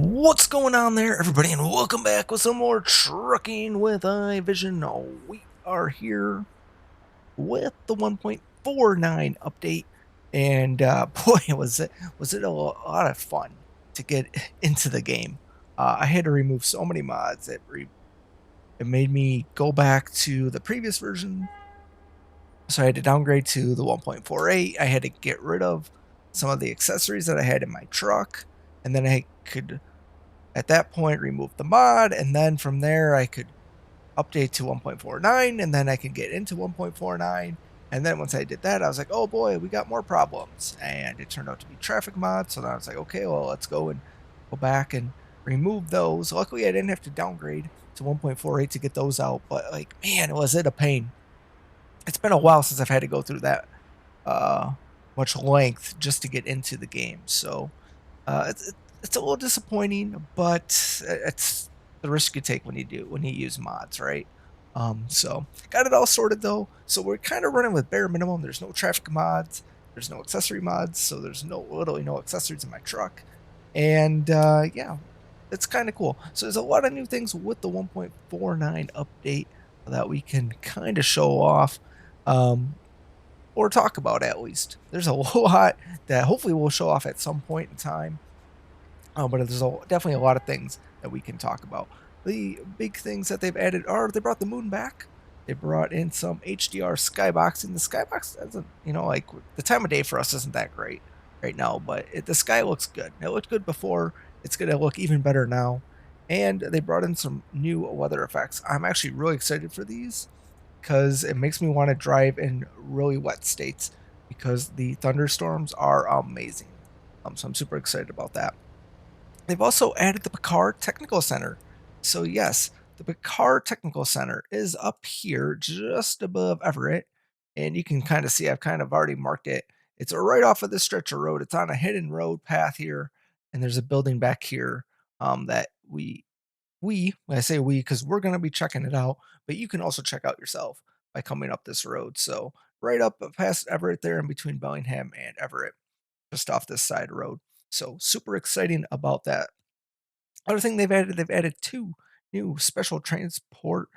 What's going on there, everybody, and welcome back with some more trucking with iVision. We are here with the 1.49 update, and boy, was it a lot of fun to get into the game. I had to remove so many mods. It made me go back to the previous version, so I had to downgrade to the 1.48. I had to get rid of some of the accessories that I had in my truck, and then I could at that point remove the mod, and then from there I could update to 1.49, and then I can get into 1.49. And then once I did that, I was like, oh boy, we got more problems, and it turned out to be traffic mods. So then I was like, okay, well, let's go back and remove those. Luckily I didn't have to downgrade to 1.48 to get those out, but like, man, was it a pain. It's been a while since I've had to go through that much length just to get into the game. So it's a little disappointing, but it's the risk you take when you use mods, right? So got it all sorted though. So we're kind of running with bare minimum. There's no traffic mods, there's no accessory mods, so there's literally no accessories in my truck. And yeah, it's kind of cool. So there's a lot of new things with the 1.49 update that we can kind of show off. Or talk about at least. There's a lot that hopefully we'll show off at some point in time. But there's definitely a lot of things that we can talk about. The big things that they've added are they brought the moon back. They brought in some HDR skyboxing. The skybox doesn't, like the time of day for us isn't that great right now, but the sky looks good. It looked good before. It's going to look even better now. And they brought in some new weather effects. I'm actually really excited for these because it makes me want to drive in really wet states because the thunderstorms are amazing. So I'm super excited about that. They've also added the Paccar Technical Center. So yes, the Paccar Technical Center is up here just above Everett, and you can kind of see I've kind of already marked it. It's right off of this stretch of road. It's on a hidden road path here, and there's a building back here that when I say we, because we're going to be checking it out, but you can also check out yourself by coming up this road. So right up past Everett there in between Bellingham and Everett, just off this side road. So super exciting about that. Other thing they've added two new special transport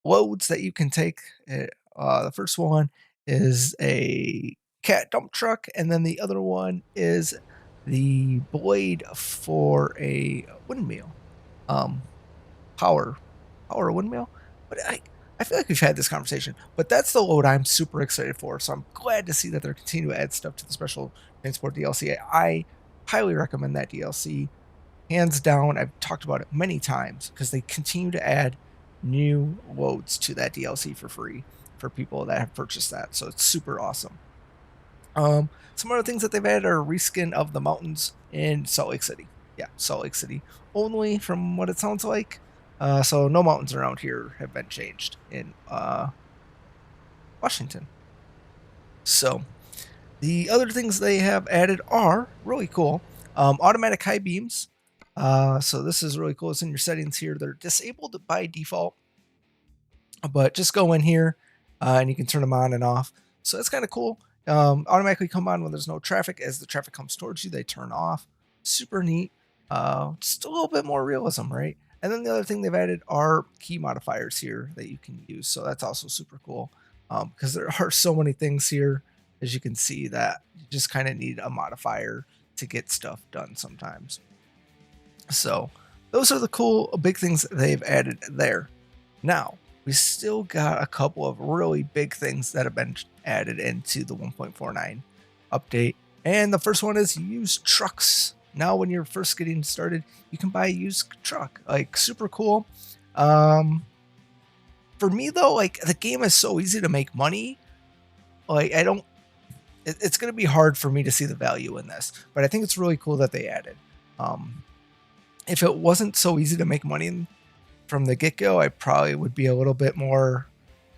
loads that you can take. The first one is a cat dump truck, and then the other one is the blade for a windmill. Um, power windmill. But I feel like we've had this conversation, but that's the load I'm super excited for. So I'm glad to see that they're continuing to add stuff to the special transport DLC. I highly recommend that DLC. Hands down, I've talked about it many times because they continue to add new loads to that DLC for free for people that have purchased that. So it's super awesome. Some other things that they've added are a reskin of the mountains in Salt Lake City. Yeah, Salt Lake City only from what it sounds like. So no mountains around here have been changed in Washington. So the other things they have added are really cool. Automatic high beams. So this is really cool. It's in your settings here. They're disabled by default, but just go in here and you can turn them on and off. So that's kind of cool. Automatically come on when there's no traffic. As the traffic comes towards you, they turn off. Super neat. Just a little bit more realism, right? And then the other thing they've added are key modifiers here that you can use. So that's also super cool because there are so many things here, as you can see, that you just kind of need a modifier to get stuff done sometimes. So those are the cool big things they've added there. Now, we still got a couple of really big things that have been added into the 1.49 update. And the first one is used trucks. Now, when you're first getting started, you can buy a used truck. Like, super cool. For me, though, like, the game is so easy to make money. Like, it's going to be hard for me to see the value in this. But I think it's really cool that they added. If it wasn't so easy to make money from the get-go, I probably would be a little bit more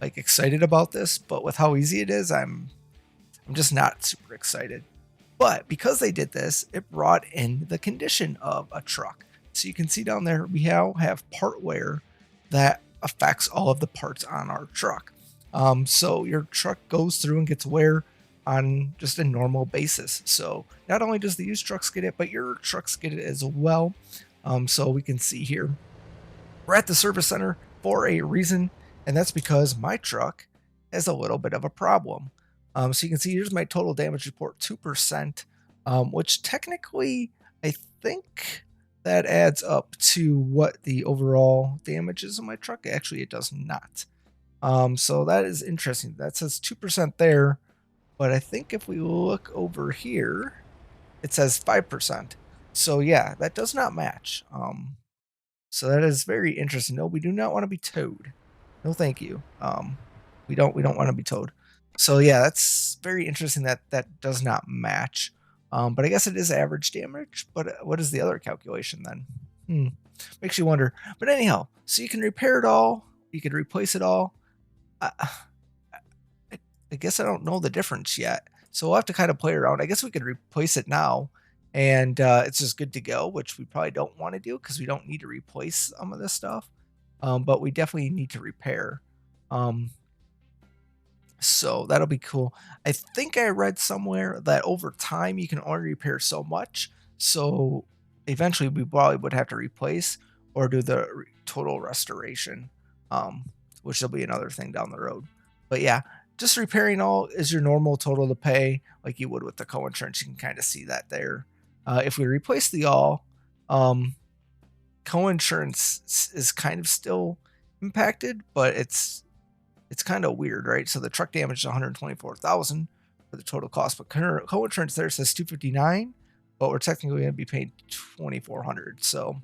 like excited about this. But with how easy it is, I'm just not super excited. But because they did this, it brought in the condition of a truck. So you can see down there, we now have part wear that affects all of the parts on our truck. So your truck goes through and gets wear on just a normal basis. So not only does the used trucks get it, but your trucks get it as well. So we can see here, we're at the service center for a reason, and that's because my truck has a little bit of a problem. So you can see here's my total damage report, 2%, which technically I think that adds up to what the overall damage is on my truck. Actually, it does not. So that is interesting. That says 2% there, but I think if we look over here, it says 5%. So yeah, that does not match. So that is very interesting. No, we do not want to be towed. No, thank you. We don't want to be towed. So yeah, that's very interesting that that does not match. But I guess it is average damage. But what is the other calculation then? Makes you wonder. But anyhow, so you can repair it all. You can replace it all. I, I guess I don't know the difference yet. So we'll have to kind of play around. I guess we could replace it now, and it's just good to go, which we probably don't want to do because we don't need to replace some of this stuff. But we definitely need to repair. Um, so that'll be cool. I think I read somewhere that over time you can only repair so much. So eventually we probably would have to replace or do the total restoration, which will be another thing down the road. But yeah, just repairing all is your normal total to pay, like you would with the co-insurance. You can kind of see that there. If we replace the all, co-insurance is kind of still impacted, but it's kind of weird, right? So the truck damage is 124,000 for the total cost, but co-insurance there says 259, but we're technically going to be paying 2,400. So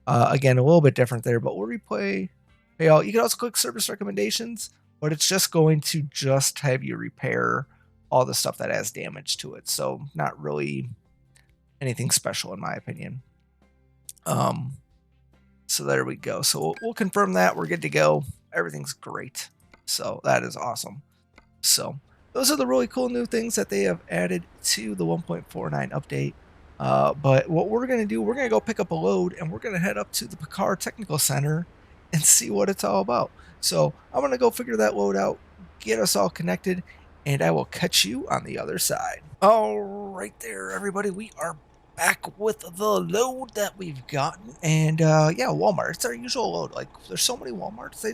again, a little bit different there, but we'll replay pay all. You can also click service recommendations, but it's just going to just have you repair all the stuff that has damage to it. So not really anything special in my opinion. So there we go. So we'll confirm that we're good to go. Everything's great. So that is awesome. So those are the really cool new things that they have added to the 1.49 update. But what we're going to do, we're going to go pick up a load and we're going to head up to the Paccar Technical Center and see what it's all about. So I'm going to go figure that load out, get us all connected, and I will catch you on the other side. All right there, everybody. We are back with the load that we've gotten, and yeah, Walmart. It's our usual load. Like, there's so many Walmarts. They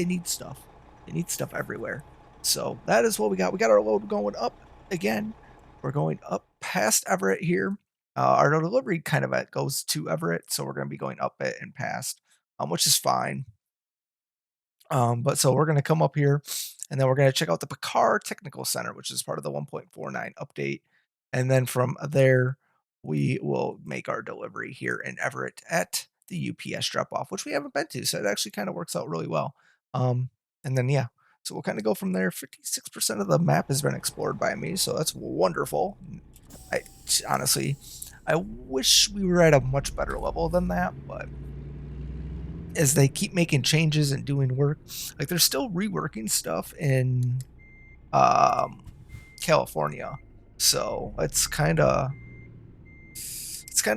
need stuff. They need stuff everywhere. So that is what we got. We got our load going up again. We're going up past Everett here. Our delivery kind of goes to Everett, so we're going to be going up it and past, which is fine. But so we're going to come up here, and then we're going to check out the Paccar Technical Center, which is part of the 1.49 update. And then from there, we will make our delivery here in Everett at the UPS drop-off, which we haven't been to. So it actually kind of works out really well. And then, yeah, so we'll kind of go from there. 56% of the map has been explored by me, so that's wonderful. Honestly, I wish we were at a much better level than that, but as they keep making changes and doing work, like they're still reworking stuff in California. So it's kind of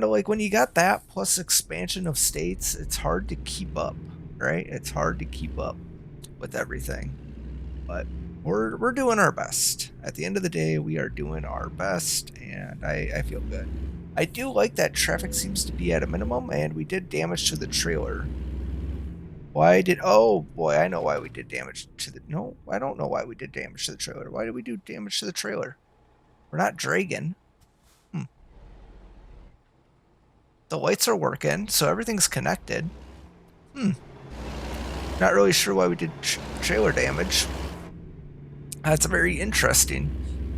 like when you got that plus expansion of states, it's hard to keep up, right? It's hard to keep up with everything, but we're doing our best. At the end of the day, we are doing our best, and I feel good. I do like that traffic seems to be at a minimum, and we did damage to the trailer. Oh boy, I know why we did damage to the, no, I don't know why we did damage to the trailer. Why did we do damage to the trailer? We're not dragging. The lights are working, so everything's connected. Not really sure why we did trailer damage. That's very interesting.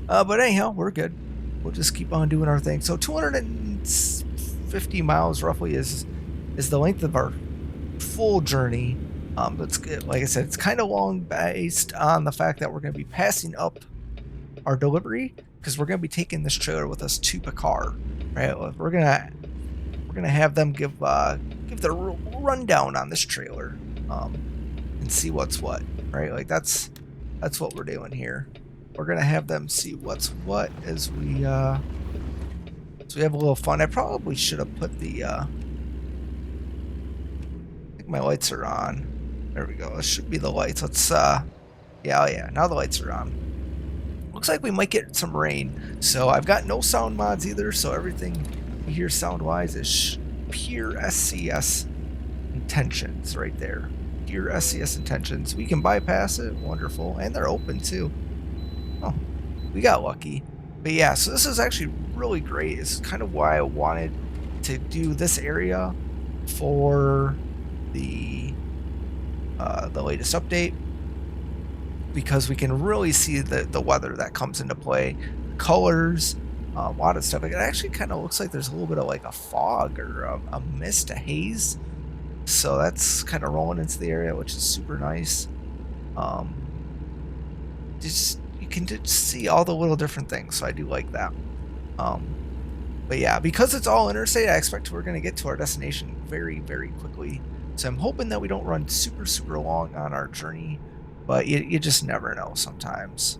But anyhow, we're good. We'll just keep on doing our thing. So 250 miles roughly is the length of our full journey. That's like I said, it's kind of long based on the fact that we're going to be passing up our delivery because we're going to be taking this trailer with us to Paccar. Right? We're gonna have them give the rundown on this trailer, and see what's what. Right? Like that's what we're doing here. We're gonna have them see what's what as we have a little fun. I probably should have put the I think my lights are on. There we go. This should be the lights. Let's yeah, now the lights are on. Looks like we might get some rain. So I've got no sound mods either, so everything you hear sound wise is pure SCS intentions right there. Pure SCS intentions. We can bypass it. Wonderful. And they're open too. Oh, we got lucky. But yeah, so this is actually really great. It's kind of why I wanted to do this area for the latest update, because we can really see the weather that comes into play, colors, a lot of stuff. It actually kind of looks like there's a little bit of like a fog or a mist, a haze. So that's kind of rolling into the area, which is super nice. You can just see all the little different things, so I do like that. But yeah, because it's all interstate, I expect we're going to get to our destination very, very quickly. So I'm hoping that we don't run super, super long on our journey, but you just never know sometimes.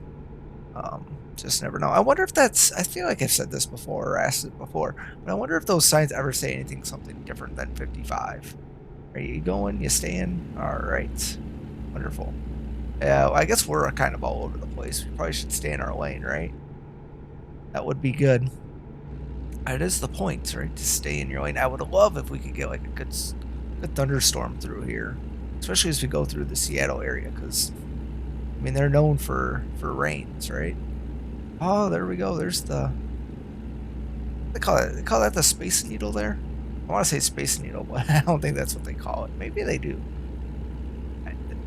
Just never know. I wonder if that's, I feel like I've said this before or asked it before, but I wonder if those signs ever say anything something different than 55. Are you going? You staying? All right. Wonderful. Yeah, well, I guess we're kind of all over the place. We probably should stay in our lane, right? That would be good. It is the point, right? To stay in your lane. I would love if we could get like a good thunderstorm through here, especially as we go through the Seattle area, because I mean they're known for rains, right? Oh, there we go. There's the they call that the Space Needle there. I want to say Space Needle, but I don't think that's what they call it. Maybe they do.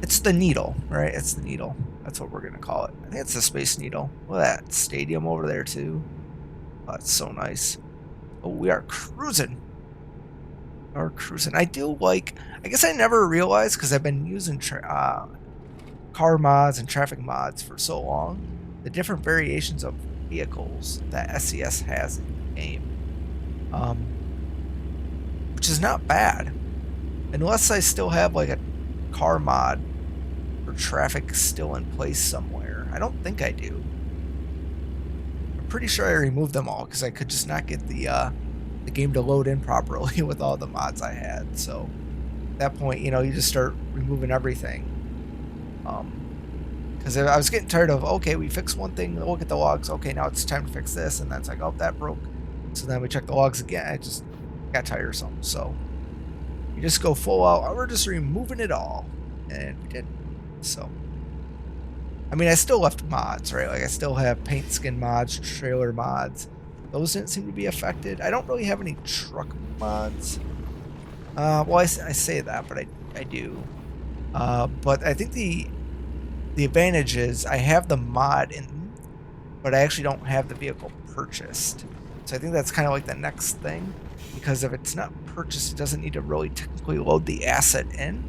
It's the needle, right? It's the needle. That's what we're gonna call it. I think it's the Space Needle. Look at that stadium over there too. Oh, that's so nice. Oh, we are cruising. I do like. I guess I never realized, because I've been using car mods and traffic mods for so long, the different variations of vehicles that SCS has in the game, which is not bad, unless I still have like a car mod for traffic still in place somewhere. I don't think I do. I'm pretty sure I removed them all because I could just not get the game to load in properly with all the mods I had. So at that point, you know, you just start removing everything. Because I was getting tired of, okay, we fixed one thing, look at the logs, okay, now it's time to fix this, and that's like, oh, that broke. So then we check the logs again. I just got tiresome. So you just go full out. We're just removing it all, and we did. So I mean, I still left mods, right? Like I still have paint skin mods, trailer mods. Those didn't seem to be affected. I don't really have any truck mods. Well, I say that, but I do. But I think the advantage is I have the mod in, but I actually don't have the vehicle purchased. So I think that's kind of like the next thing, because if it's not purchased, it doesn't need to really technically load the asset in.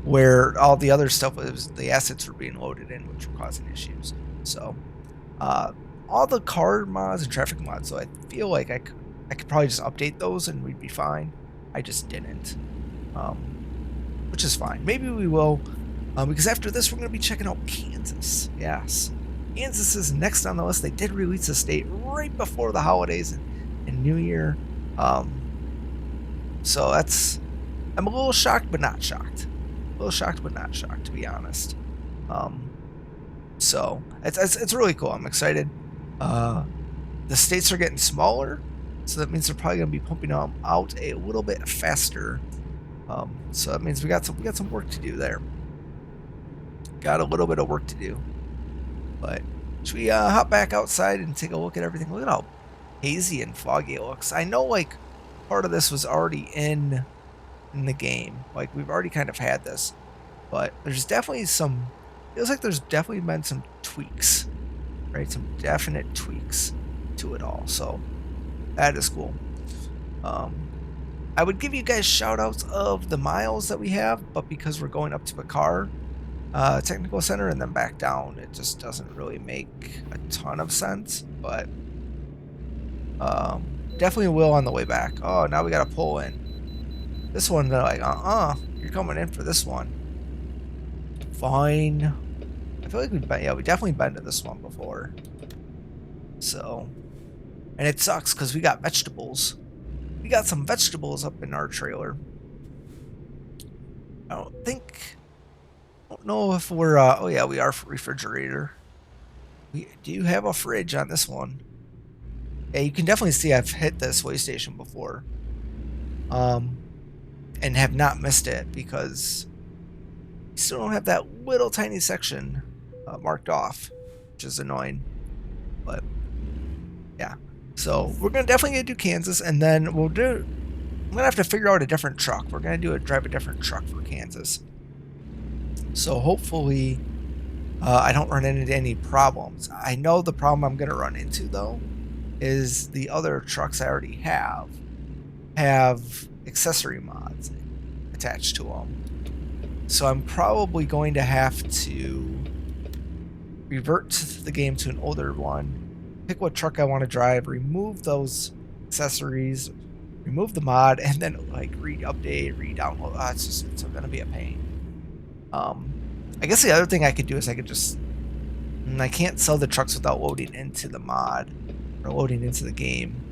Where all the other stuff was, the assets were being loaded in, which were causing issues. So all the car mods and traffic mods, so I feel like I could probably just update those and we'd be fine. I just didn't, which is fine. Maybe we will, because after this we're going to be checking out Kansas. Yes, Kansas is next on the list. They did release a state right before the holidays and New Year, so that's, I'm a little shocked but not shocked. A little shocked but not shocked, to be honest. So it's really cool. I'm excited. The states are getting smaller, so that means they're probably going to be pumping them out a little bit faster. So that means we got some work to do there. Got a little bit of work to do. But should we hop back outside and take a look at everything? Look at how hazy and foggy it looks. I know like part of this was already in the game. Like we've already kind of had this, but there's definitely some, feels like there's definitely been some tweaks, right? Some definite tweaks to it all. So that is cool. I would give you guys shout outs of the miles that we have, but because we're going up to Paccar Technical Center and then back down, it just doesn't really make a ton of sense. But definitely will on the way back. Oh, now we gotta pull in. This one, they're like, you're coming in for this one. Fine. I feel like we definitely been to this one before. So, and it sucks because we got vegetables. We got some vegetables up in our trailer. I don't know if we're, oh yeah, we are refrigerator. We do have a fridge on this one. Yeah, you can definitely see I've hit this way station before. And have not missed it because you still don't have that little tiny section marked off, which is annoying. But yeah, so we're definitely gonna do Kansas, and then I'm gonna have to figure out a different truck. We're gonna drive a different truck for Kansas. So hopefully I don't run into any problems. I know the problem I'm gonna run into though is the other trucks I already have accessory mods attached to them. So I'm probably going to have to revert to the game to an older one, pick what truck I want to drive, remove those accessories, remove the mod, and then like re-update, re-download. It's gonna be a pain. I guess the other thing I could do is I can't sell the trucks without loading into the mod or loading into the game.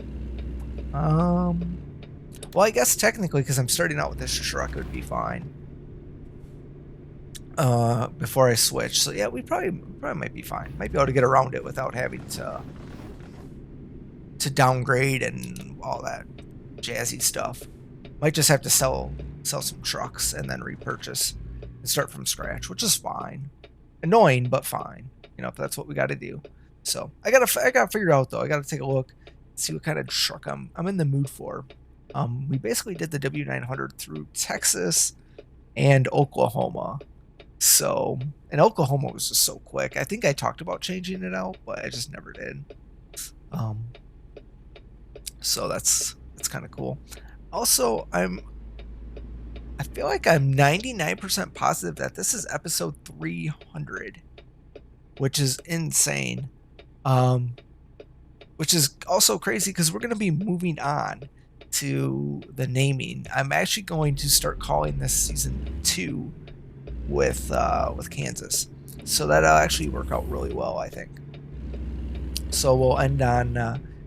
Well, I guess technically, because I'm starting out with this truck, it would be fine. Before I switch. So yeah, we probably might be fine. Might be able to get around it without having to downgrade and all that jazzy stuff. Might just have to sell some trucks and then repurchase and start from scratch, which is fine. Annoying, but fine. You know, if that's what we got to do. So I gotta figure out though. I gotta take a look, see what kind of truck I'm in the mood for. We basically did the W900 through Texas and Oklahoma. So, and Oklahoma was just so quick. I think I talked about changing it out, but I just never did. So that's kind of cool. Also, I feel like I'm 99% positive that this is episode 300, which is insane. Which is also crazy because we're going to be moving on to the naming. I'm actually going to start calling this season 2 with Kansas, so that'll actually work out really well, I think. So we'll end on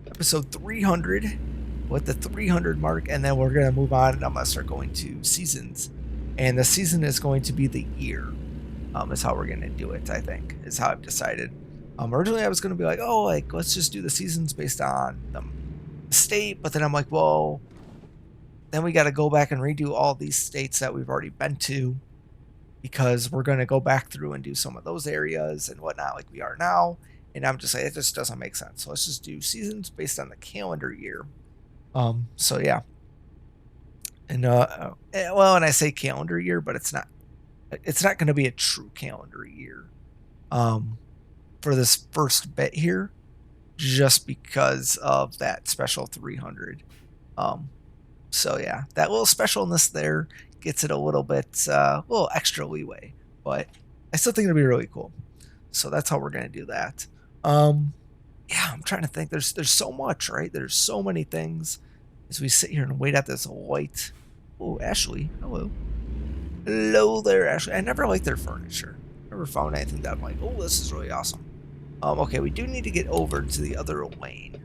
episode 300 with the 300 mark, and then we're gonna move on, and I'm gonna start going to seasons, and the season is going to be the year. Is how we're gonna do it. I think is how I've decided. Originally I was gonna be like, oh, like let's just do the seasons based on the state, but then I'm like, well, then we got to go back and redo all these states that we've already been to, because we're going to go back through and do some of those areas and whatnot like we are now. And I'm just like, it just doesn't make sense. So let's just do seasons based on the calendar year. So yeah. And and I say calendar year, but it's not going to be a true calendar year for this first bit here, just because of that special 300. So yeah, that little specialness there gets it a little bit, little extra leeway, but I still think it'll be really cool. So that's how we're gonna do that. Yeah, I'm trying to think. There's so much, right? There's so many things as we sit here and wait at this light. Oh, Ashley, hello. Hello there, Ashley. I never liked their furniture. Never found anything that I'm like, oh, this is really awesome. Okay, we do need to get over to the other lane,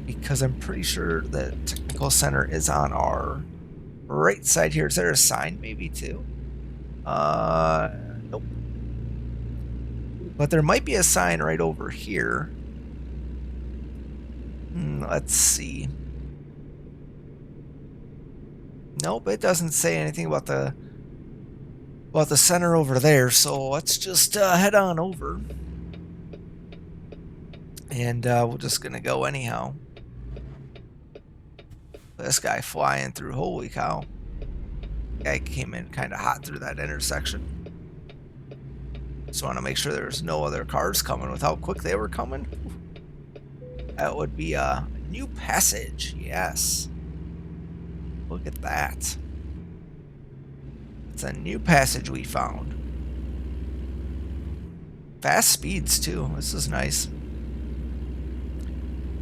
because I'm pretty sure the technical center is on our right side here. Is there a sign maybe too? Nope. But there might be a sign right over here. Let's see. Nope, it doesn't say anything about the center over there. So let's just head on over. And we're just gonna go anyhow. This guy flying through, holy cow. Guy came in kind of hot through that intersection. Just want to make sure there's no other cars coming with how quick they were coming. That would be a new passage, yes. Look at that. It's a new passage we found. Fast speeds too, this is nice.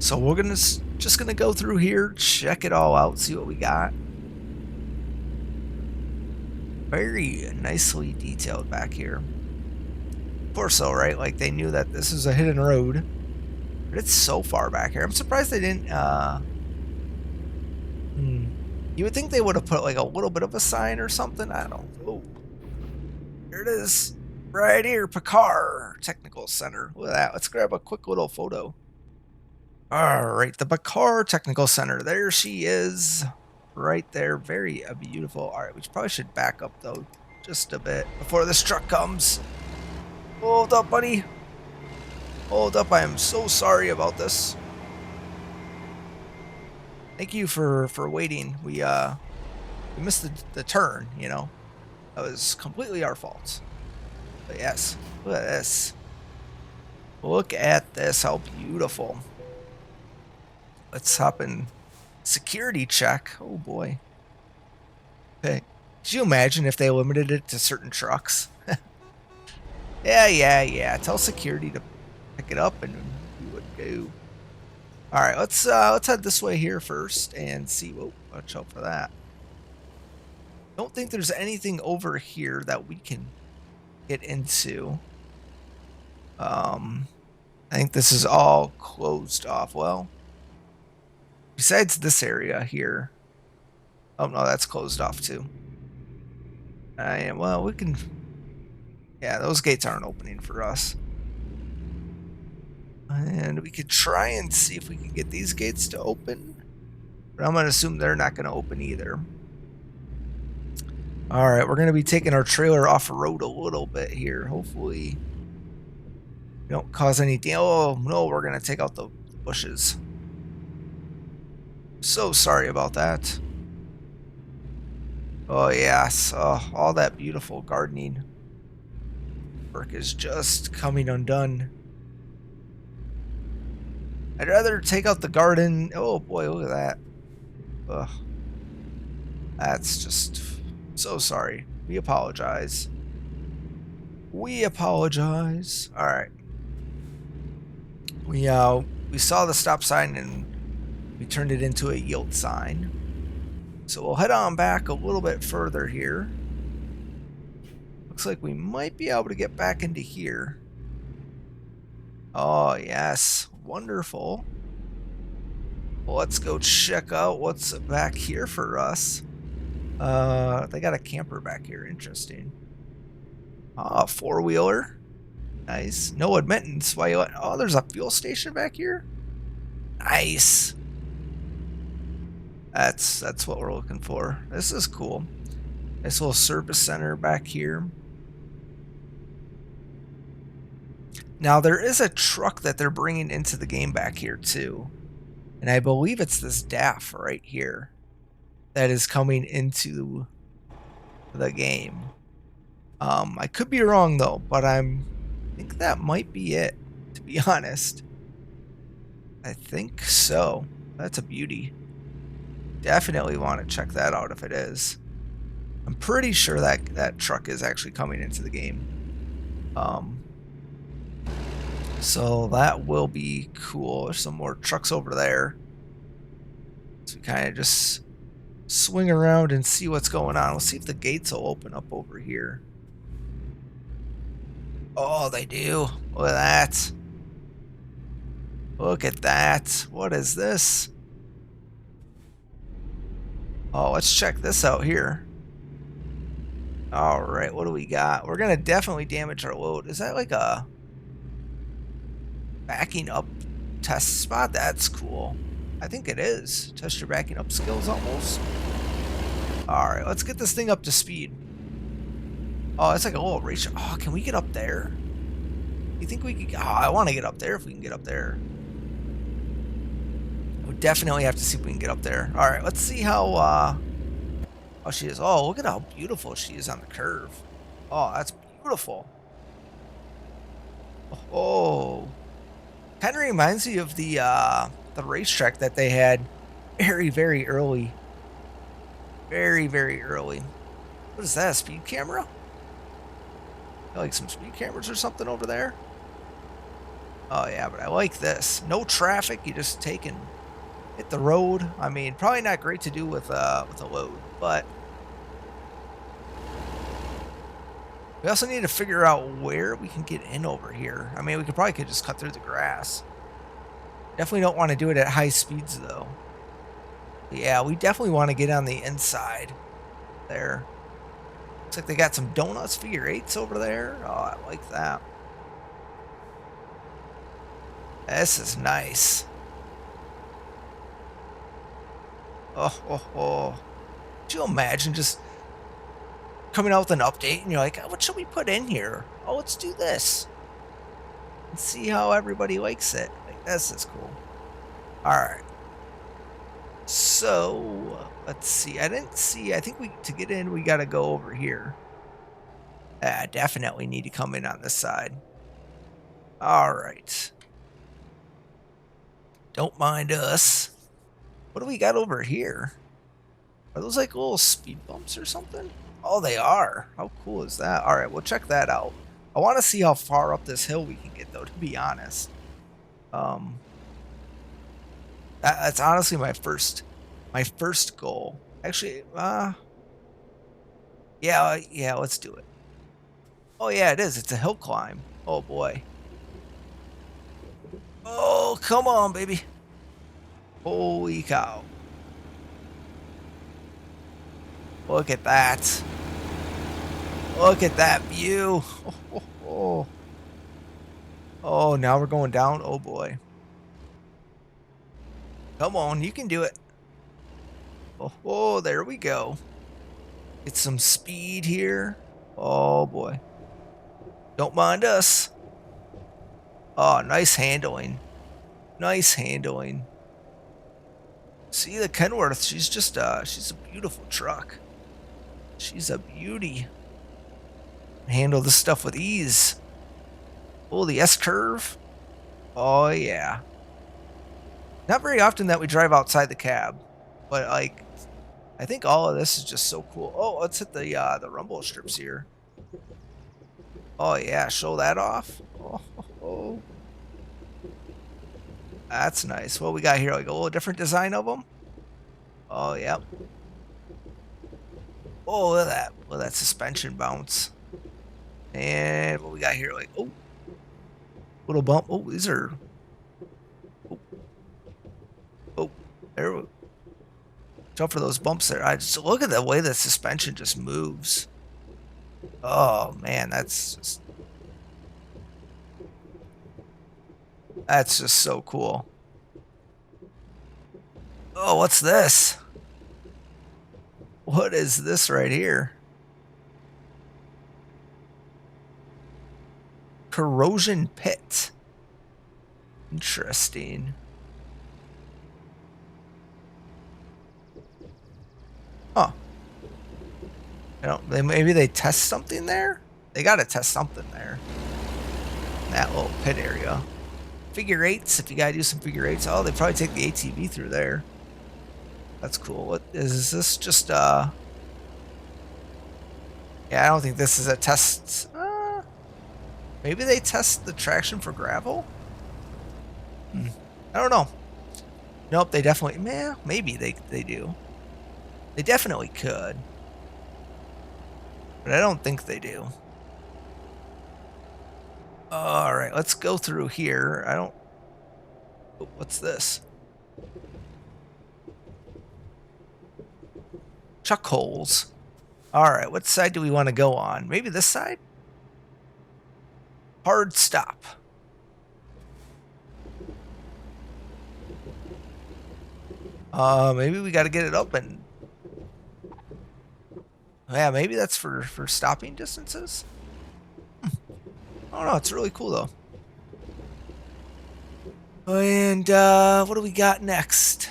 So we're just gonna go through here, check it all out, see what we got. Very nicely detailed back here. Of course so, right? Like they knew that this is a hidden road. But it's so far back here. I'm surprised they didn't you would think they would have put like a little bit of a sign or something. I don't know. Here it is. Right here, Paccar Technical Center. Look at that. Let's grab a quick little photo. All right, the Paccar Technical Center. There she is, right there. Very beautiful. All right, we probably should back up though, just a bit before this truck comes. Hold up, buddy. Hold up. I am so sorry about this. Thank you for waiting. We missed the turn. You know, that was completely our fault. But yes, look at this. Look at this. How beautiful. Let's hop in security check. Oh boy. Okay. Could you imagine if they limited it to certain trucks? Yeah. Tell security to pick it up and we would go. All right, let's head this way here first and see. Whoa, watch out for that. Don't think there's anything over here that we can get into. I think this is all closed off. Well, besides this area here. Oh no, that's closed off too. Well, we can. Yeah, those gates aren't opening for us. And we could try and see if we can get these gates to open. But I'm going to assume they're not going to open either. All right, we're going to be taking our trailer off-road a little bit here. Hopefully we don't cause any damage. Oh, no, we're going to take out the bushes. So sorry about that. Oh, yes. Oh, all that beautiful gardening work is just coming undone. I'd rather take out the garden. Oh boy, look at that. Ugh. That's just so sorry. We apologize. We apologize. All right. We saw the stop sign and we turned it into a yield sign. So we'll head on back a little bit further here. Looks like we might be able to get back into here. Oh, yes. Wonderful. Well, let's go check out what's back here for us. They got a camper back here. Interesting. Ah, four-wheeler. Nice. No admittance. Why? Oh, there's a fuel station back here. Nice. That's what we're looking for. This is cool. Nice little service center back here. Now, there is a truck that they're bringing into the game back here, too. And I believe it's this DAF right here that is coming into the game. I could be wrong, though, but I think that might be it, to be honest. I think so. That's a beauty. Definitely want to check that out if it is. I'm pretty sure that truck is actually coming into the game. So that will be cool. There's some more trucks over there. So we kind of just swing around and see what's going on. We'll see if the gates will open up over here. Oh, they do. Look at that. Look at that. What is this? Oh, let's check this out here. All right, what do we got? We're going to definitely damage our load. Is that like a backing up test spot? That's cool. I think it is. Test your backing up skills almost. All right, let's get this thing up to speed. Oh, it's like a little race. Oh, can we get up there? You think we could? Oh, I want to get up there if we can get up there. We definitely have to see if we can get up there. All right, let's see how she is. Oh, look at how beautiful she is on the curve. Oh, that's beautiful. Oh, kind of reminds me of the racetrack that they had very early. Very early. What is that? A speed camera? Like some speed cameras or something over there? Oh yeah, but I like this. No traffic. You just take and hit the road. I mean, probably not great to do with a load, but we also need to figure out where we can get in over here. I mean, we could just cut through the grass. Definitely don't want to do it at high speeds though. Yeah, we definitely want to get on the inside there. Looks like they got some donuts, figure eights over there. Oh, I like that. This is nice. Oh, oh, oh. Could you imagine just coming out with an update and you're like, "Oh, what should we put in here? Oh, let's do this and see how everybody likes it." Like, this is cool. All right. So let's see. I didn't see. I think to get in, we got to go over here. Definitely need to come in on this side. All right. Don't mind us. What do we got over here? Are those like little speed bumps or something? Oh, they are. How cool is that? All right, we'll check that out. I want to see how far up this hill we can get, though, to be honest. That's honestly my first goal. Actually, yeah, let's do it. Oh yeah, it is. It's a hill climb. Oh boy. Oh, come on, baby. Holy cow. Look at that. Look at that view. Oh, oh, now we're going down. Oh boy. Come on, you can do it. Oh, there we go. Get some speed here. Oh boy. Don't mind us. Oh, nice handling. Nice handling. See the Kenworth, she's a beautiful truck. She's a beauty. Handle this stuff with ease. Oh, the S-curve. Oh yeah. Not very often that we drive outside the cab, but like, I think all of this is just so cool. Oh, let's hit the rumble strips here. Oh yeah, show that off. Oh. That's nice. What we got here? Like a little different design of them. Oh yep. Oh, look at that. Look at that suspension bounce. And what we got here? Like, oh, little bump. Oh, these are. Oh, there. Jump for those bumps there. I just look at the way the suspension just moves. Oh man, that's just so cool. Oh, what's this? What is this right here? Corrosion pit. Interesting. Huh. Maybe they test something there? They gotta test something there. In that little pit area. Figure eights, if you gotta do some figure eights. Oh, they probably take the ATV through there. That's cool. What is this? Just yeah, I don't think this is a test. Maybe they test the traction for gravel. I don't know. Nope, they definitely. Maybe they do. They definitely could, but I don't think they do. All right, let's go through here. I don't. Oh, what's this? Chuck holes. All right, what side do we want to go on? Maybe this side? Hard stop. Maybe we got to get it open. Yeah, maybe that's for stopping distances. I don't know. It's really cool though. And what do we got next?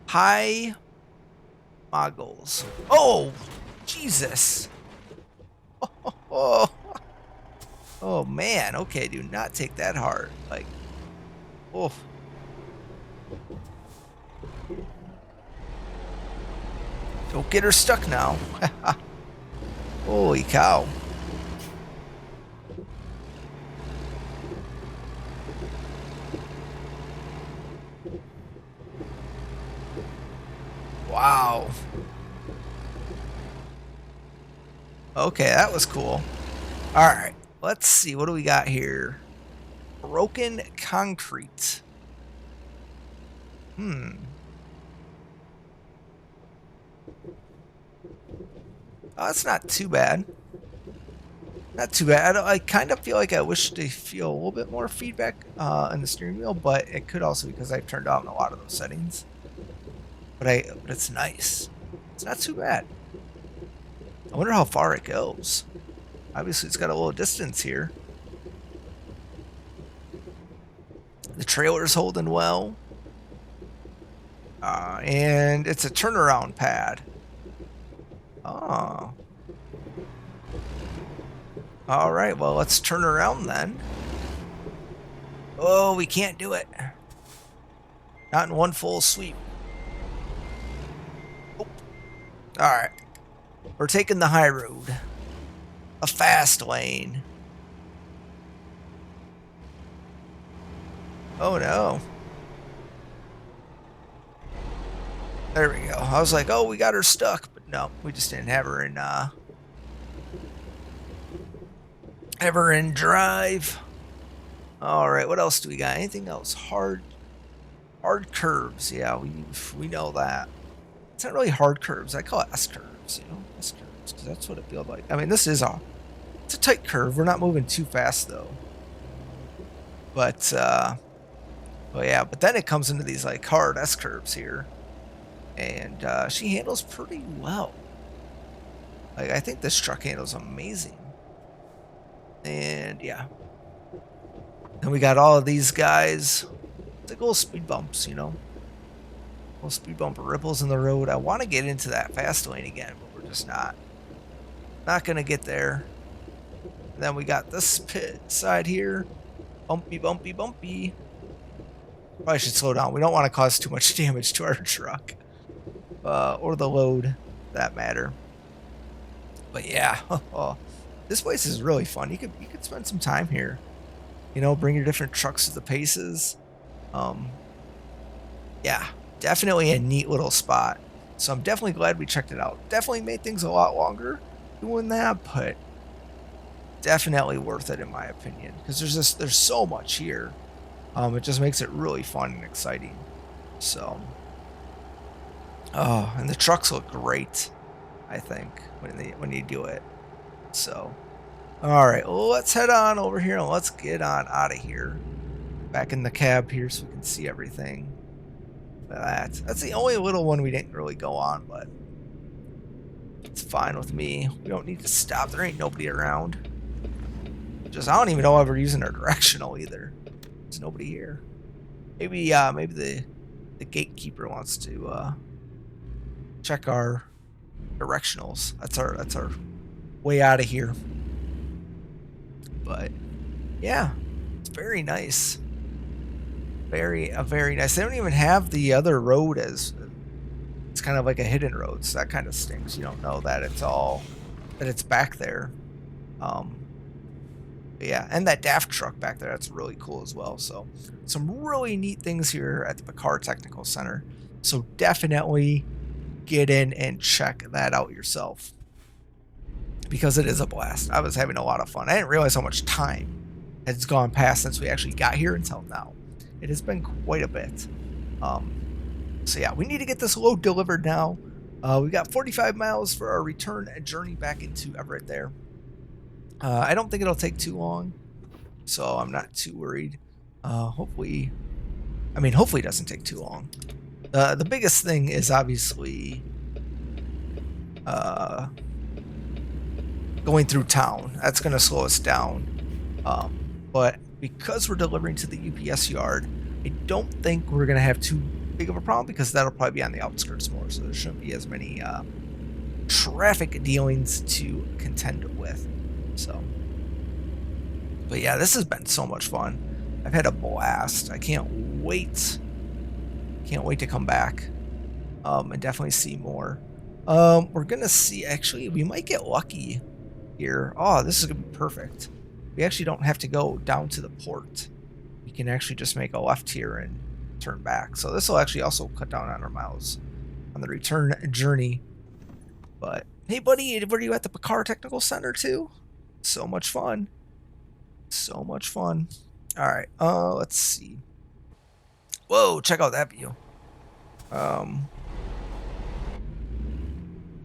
High moguls. Oh, Jesus. Oh man. Okay, do not take that hard. Like, oh. Don't get her stuck now. Holy cow. Wow. Okay, that was cool. All right, let's see. What do we got here? Broken concrete. Oh, that's not too bad. Not too bad. I kind of feel like I wish to feel a little bit more feedback in the steering wheel, but it could also be because I've turned on a lot of those settings. But it's nice. It's not too bad. I wonder how far it goes. Obviously, it's got a little distance here. The trailer's holding well. And it's a turnaround pad. Oh. Alright, well, let's turn around then. Oh, we can't do it. Not in one full sweep. Oh. Alright. We're taking the high road. A fast lane. Oh no. There we go. I was like, oh, we got her stuck. But no, we just didn't have her in drive. Alright, what else do we got? Anything else? Hard curves. Yeah, we know that. It's not really hard curves. I call it S curves, you know? S curves, because that's what it feels like. I mean, it's a tight curve. We're not moving too fast though. But yeah, but then it comes into these like hard S curves here. And she handles pretty well. Like, I think this truck handles amazing. And yeah. And we got all of these guys. It's like little speed bumps, you know. Little speed bump ripples in the road. I want to get into that fast lane again, but we're just not gonna get there. And then we got this pit side here. Bumpy, bumpy, bumpy. Probably should slow down. We don't want to cause too much damage to our truck. Or the load, for that matter. But yeah, this place is really fun. You could spend some time here. You know, bring your different trucks to the paces. Yeah, definitely a neat little spot. So I'm definitely glad we checked it out. Definitely made things a lot longer doing that, but definitely worth it in my opinion. Because there's so much here. It just makes it really fun and exciting. So. Oh, and the trucks look great, I think, when you do it. So, all right, well, let's head on over here and let's get on out of here. Back in the cab here so we can see everything. That's the only little one we didn't really go on, but it's fine with me. We don't need to stop. There ain't nobody around. I don't even know if we're using our directional either. There's nobody here. Maybe the gatekeeper wants to check our directionals. That's our way out of here. But yeah, it's very nice. Very nice. They don't even have the other road as it's kind of like a hidden road, so that kind of stinks. You don't know that it's back there. Yeah, and that daft truck back there, that's really cool as well. So some really neat things here at the Paccar Technical Center. So definitely get in and check that out yourself, because it is a blast. I was having a lot of fun. I didn't realize how much time has gone past since we actually got here until now. It has been quite a bit. So yeah, we need to get this load delivered now. We got 45 miles for our return journey back into Everett there. I don't think it'll take too long, so I'm not too worried. Hopefully it doesn't take too long. The biggest thing is obviously going through town. That's going to slow us down. But because we're delivering to the UPS yard, I don't think we're going to have too big of a problem, because that'll probably be on the outskirts more, so there shouldn't be as many traffic dealings to contend with. So, but yeah, this has been so much fun. I've had a blast. I can't wait to come back and definitely see more. We're gonna see, actually, we might get lucky here. Oh, this is gonna be perfect. We actually don't have to go down to the port. We can actually just make a left here and turn back. So this will actually also cut down on our miles on the return journey. But hey buddy, were you at the Paccar Technical Center too? So much fun. So much fun. Alright, let's see. Whoa, check out that view. Could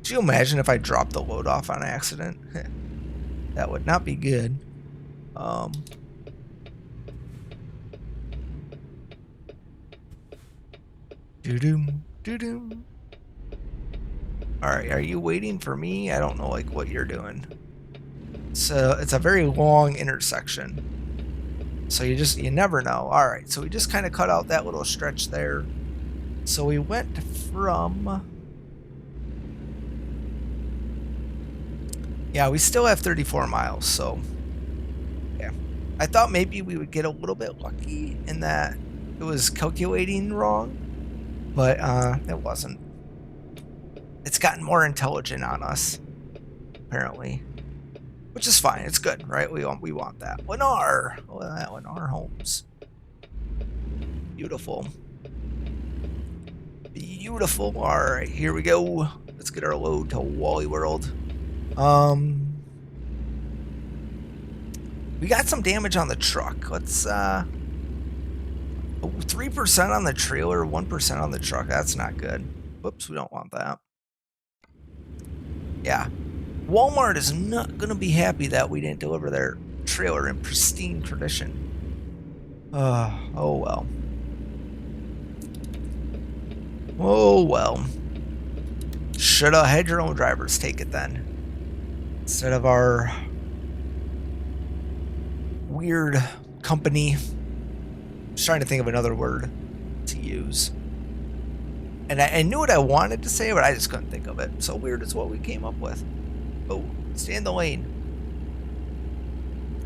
you imagine if I dropped the load off on accident? That would not be good. Doo-doom, doo-doom. Alright, are you waiting for me? I don't know, like, what you're doing. So, it's a very long intersection. So you never know. Alright, so we just kind of cut out that little stretch there. So we went from... Yeah, we still have 34 miles, so... Yeah. I thought maybe we would get a little bit lucky in that it was calculating wrong. But, it wasn't. It's gotten more intelligent on us, apparently. Which is fine. It's good, right? We want that. Lennar! Look at that, Lennar Homes. Beautiful. Beautiful. Alright, here we go. Let's get our load to Wally World. We got some damage on the truck. Let's, 3% on the trailer, 1% on the truck. That's not good. Whoops, we don't want that. Yeah. Walmart is not going to be happy that we didn't deliver their trailer in pristine condition. Oh well. Oh well. Should have had your own drivers take it then. Instead of our weird company. I'm just trying to think of another word to use. And I knew what I wanted to say, but I just couldn't think of it. So weird is what we came up with. Oh, stay in the lane.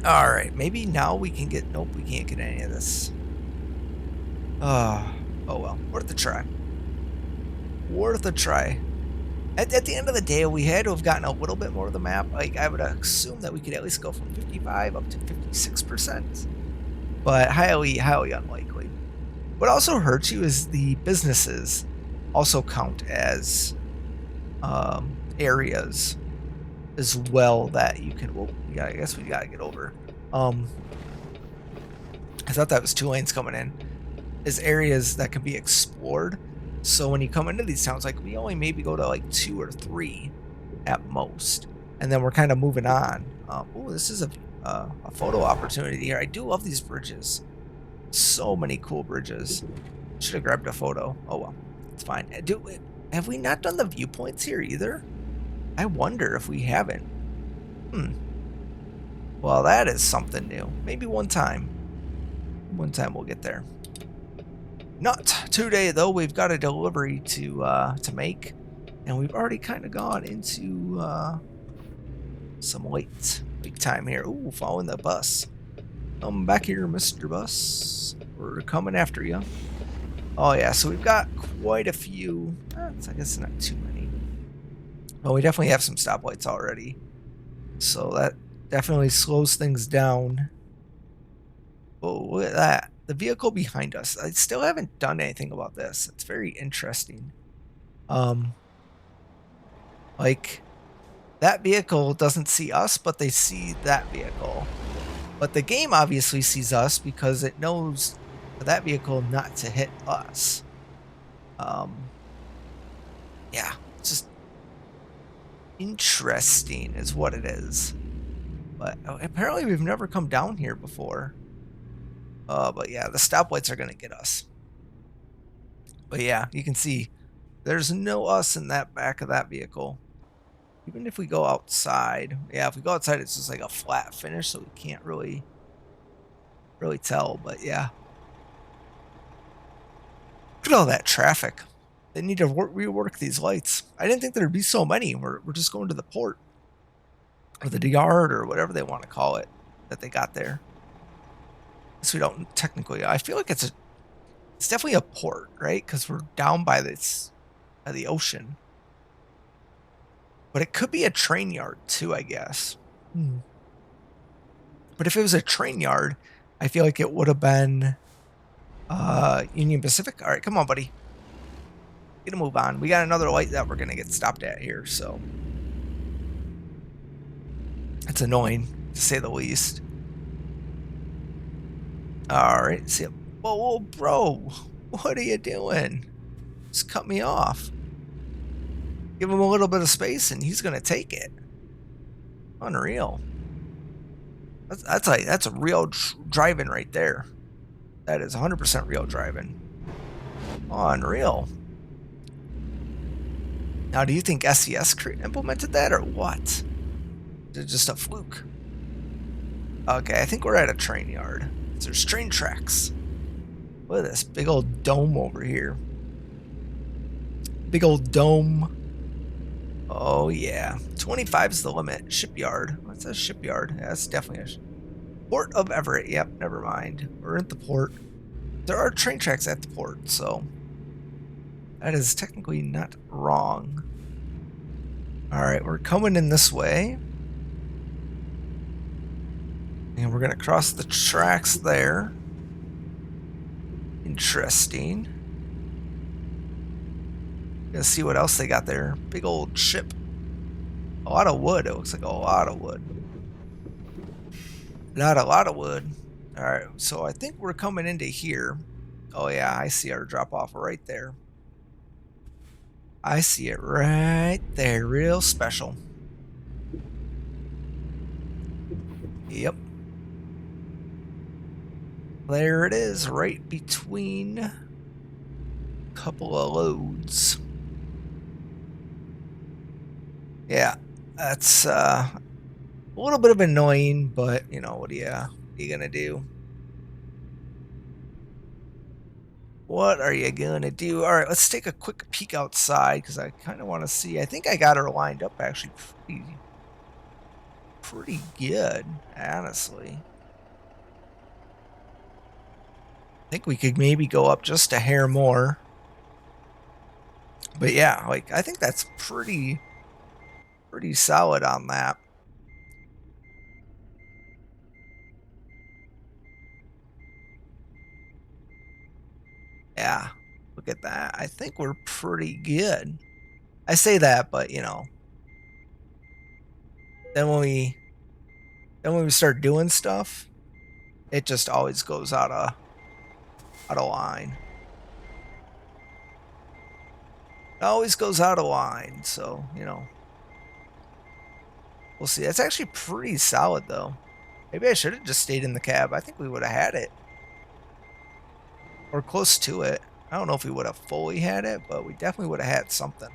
Alright, maybe now we can get... Nope, we can't get any of this. Oh well, worth a try. Worth a try. At the end of the day, we had to have gotten a little bit more of the map. Like, I would assume that we could at least go from 55 up to 56%. But highly, highly unlikely. What also hurts you is the businesses also count as areas as well that you can... Well, yeah, I guess we gotta get over. I thought that was 2 lanes coming in. As areas that can be explored. So when you come into these towns, like, we only maybe go to like 2 or 3 at most, and then we're kind of moving on. Oh, this is a photo opportunity here. I do love these bridges. So many cool bridges. Should have grabbed a photo. Oh well, it's fine. Have we not done the viewpoints here either? I wonder if we haven't. Well, that is something new. Maybe one time. One time we'll get there. Not today though. We've got a delivery to make, and we've already kind of gone into some late time here. Ooh, following the bus. Come back here, Mr. Bus. We're coming after you. Oh yeah, so we've got quite a few. I guess not too many. Well, we definitely have some stoplights already, so that definitely slows things down. Oh, look at that. The vehicle behind us. I still haven't done anything about this. It's very interesting. Like, that vehicle doesn't see us, but they see that vehicle. But the game obviously sees us because it knows for that vehicle not to hit us. Yeah, it's just interesting is what it is. But apparently we've never come down here before. But yeah, the stoplights are going to get us. But yeah, you can see there's no us in that back of that vehicle. Even if we go outside. Yeah, if we go outside, it's just like a flat finish, so we can't really tell. But yeah. Look at all that traffic. They need to rework these lights. I didn't think there'd be so many. We're just going to the port. Or the yard, or whatever they want to call it, that they got there. So we don't technically... I feel like it's definitely a port, right? Because we're down by the ocean. But it could be a train yard too, I guess. But if it was a train yard, I feel like it would have been Union Pacific. All right, come on, buddy. Get a move on. We got another light that we're going to get stopped at here, so... It's annoying, to say the least. Alright, see. Whoa, bro. What are you doing? Just cut me off. Give him a little bit of space and he's going to take it. Unreal. That's a real driving right there. That is 100% real driving. Unreal. Now, do you think SES implemented that or what? Is it just a fluke? Okay, I think we're at a train yard. There's train tracks. Look at this big old dome over here. Big old dome. Oh yeah, 25 is the limit. Shipyard. What's a shipyard? Yeah, that's definitely a port of Everett. Yep, never mind. We're at the port. There are train tracks at the port, so that is technically not wrong. All right, we're coming in this way. And we're going to cross the tracks there. Interesting. Gonna see what else they got there. Big old ship. A lot of wood. It looks like a lot of wood. Not a lot of wood. All right, so I think we're coming into here. Oh yeah, I see our drop off right there. I see it right there. Real special. Yep. There it is, right between a couple of loads. Yeah, that's a little bit of annoying, but you know, what are you gonna do? What are you gonna do? All right, let's take a quick peek outside because I kind of want to see. I think I got her lined up actually pretty good, honestly. I think we could maybe go up just a hair more. But yeah, like I think that's pretty solid on that. Yeah, look at that. I think we're pretty good. I say that, but you know, then when we start doing stuff, it just always goes out of line. It always goes out of line, so you know. We'll see. That's actually pretty solid though. Maybe I should have just stayed in the cab. I think we would have had it. Or close to it. I don't know if we would have fully had it, but we definitely would have had something.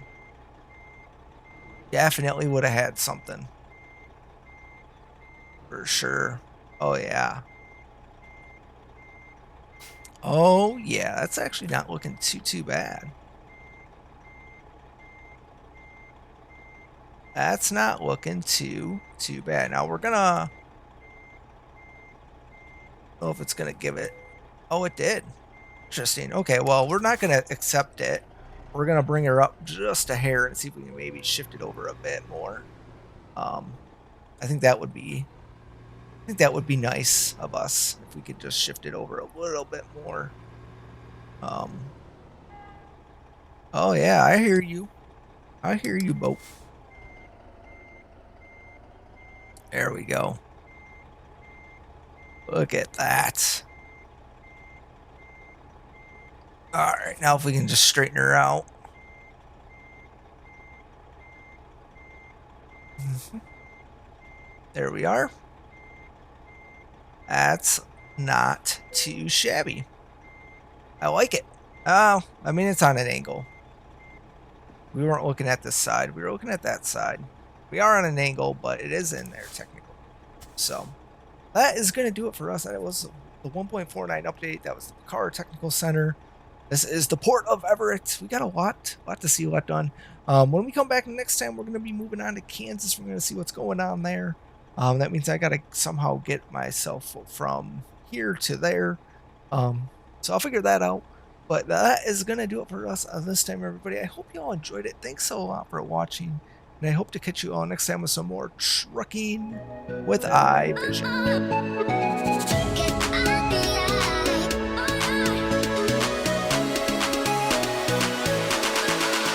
Definitely would have had something. For sure. Oh, yeah. Oh, yeah. That's actually not looking too bad. That's not looking too bad. Now, we're gonna... I don't know if it's gonna give it... Oh, it did. Interesting. Okay, well, we're not going to accept it. We're going to bring her up just a hair and see if we can maybe shift it over a bit more. I think that would be nice of us if we could just shift it over a little bit more. Oh yeah, I hear you. I hear you, boat. There we go. Look at that. All right, now if we can just straighten her out. There we are. That's not too shabby. I like it. Oh, I mean, it's on an angle. We weren't looking at this side. We were looking at that side. We are on an angle, but it is in there technically. So that is going to do it for us. That was the 1.49 update. That was the Paccar Technical Center. This is the port of Everett. We got a lot to see, a lot done. When we come back next time, we're going to be moving on to Kansas. We're going to see what's going on there. That means I got to somehow get myself from here to there. So I'll figure that out. But that is going to do it for us this time, everybody. I hope you all enjoyed it. Thanks a lot for watching. And I hope to catch you all next time with some more trucking with iVision.